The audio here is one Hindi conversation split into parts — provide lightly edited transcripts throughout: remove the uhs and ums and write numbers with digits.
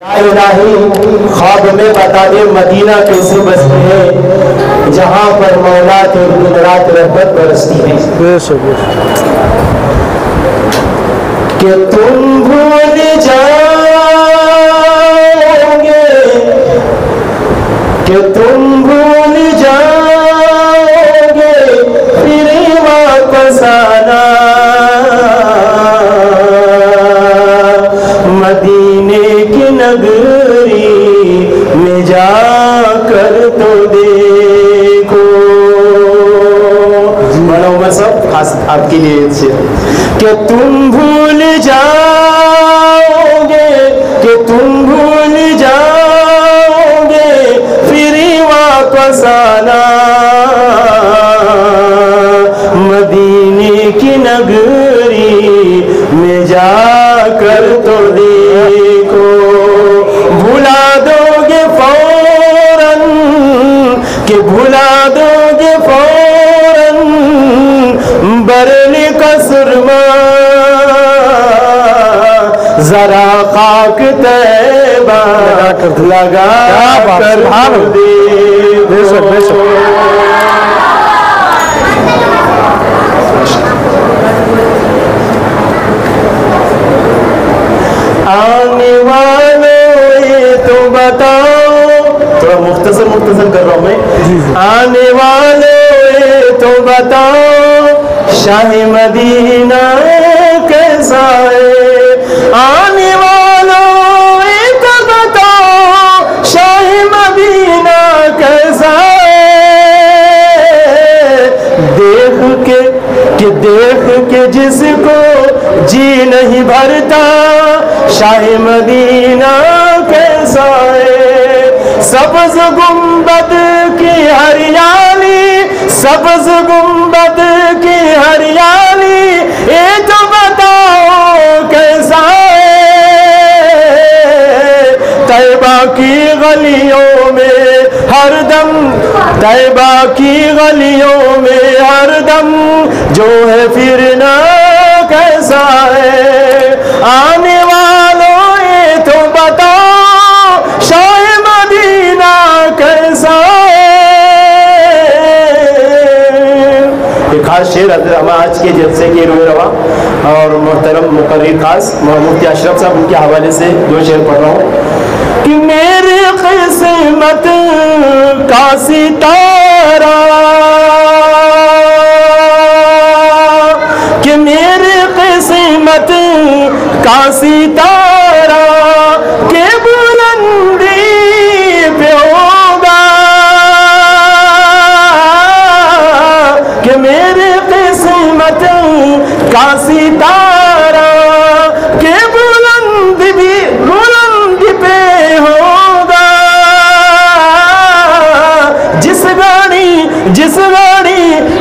इलाही ख्वाब में बता दे मदीना कैसे बसते हैं जहाँ पर मौला के दिन रात रहमत बरसती है। कि तुम भूल जाओगे, कि तुम भूल जाओगे फिर वापस आना, मदीने की नगरी में जाकर तो देखो। मनो सब खास आपके लिए कि तुम भूल जाओगे, कि तुम भूल जाओगे फिर वापस आना, मदीने की नगरी में जाकर तो देखो। भुला दोगे फौरन, कि भुला दोगे फौरन बरली का सुरमा, जरा खाक तैबा लगा कर देखो। आने वालों ये तो बताओ, थोड़ा मुख्तसर कर रहा हूं मैं। आने वालों ये तो बताओ शाही मदीना कैसा है। आने वालों ये तो बताओ शाही मदीना कैसा है। देख के कि देख के जिसको जी नहीं भरता शाही मदीना कैसा है। सब्ज गुंबद की हरियाली, सब्ज गुंबद की हरियाली ये तो बताओ कैसा है। तैबा की गलियों में हरदम, तैबा की गलियों में हरदम जो है फिरना कैसा है। आने वालों ये तो बताओ शाह मदीना कैसा है। एक खास शेर हम आज के जलसे के रोए रवा और मोहतरम मुकर्रिर खास मुफ्ती अशरफ साहब उनके हवाले से दो शेर पढ़ रहा हूँ। कि मेरी किस्मत का सितारा, कि मेरी किस्मत का सितारा के बुलंदी पे होगा, कि मेरी किस्मत का सितारा के बुलंदी पे होगा।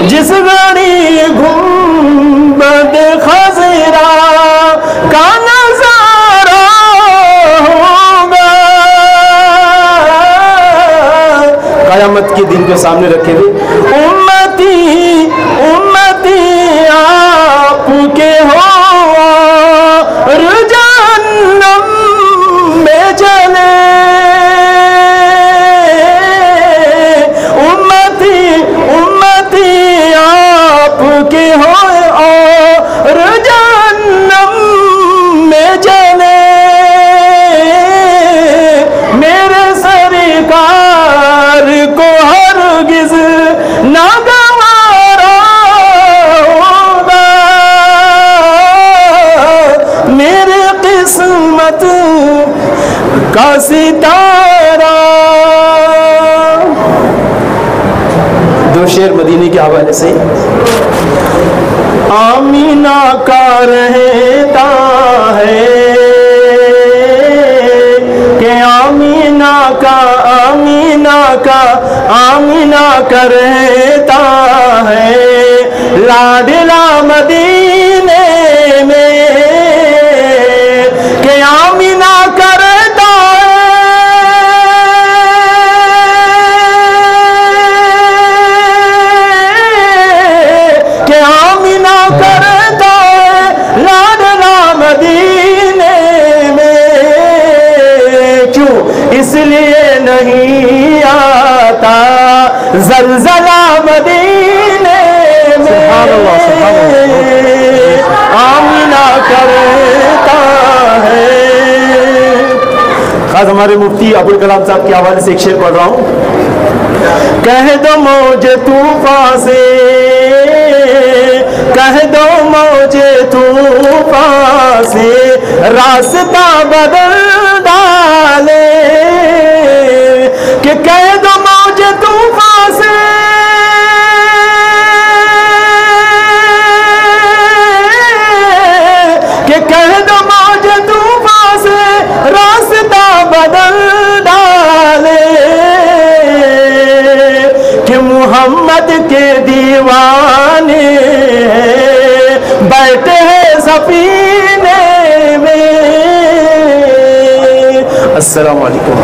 जिस गाड़ी गुंबद खज़रा का नज़ारा होगा। क़यामत के दिन को सामने रखे हुए उम्मती आपके हो जहन्नम में जले। उम्मती आपके हो और जहन्नम में जले। मेरे सरकार को हरगिज़ ना गवारा होगा। मेरे किस्मत का सितारा। दो शेर मदीने के हवाले से। आमीना का रहता है, कि आमीना का रहता है लाडला मदीने में, कि आमीना का रहता है, कि आमीना का रहता है लाडला मदीने में। इसलिए नहीं आता ज़लज़ला मदीने में, आमीना करता है। खास हमारे मुफ्ती अबुल कलाम साहब के हवाले से एक शेर पढ़ रहा हूँ। कह दो मौजे तूफान से, कह दो मौजे तूफान से रास्ता बदल डाले, कि कह दो मौजे तूफान से, कि कह दो मौजे तूफान से रास्ता बदल डाले, कि मोहम्मद के दीवाने बैठे हैं सफीने में। अस्सलाम वालेकुम।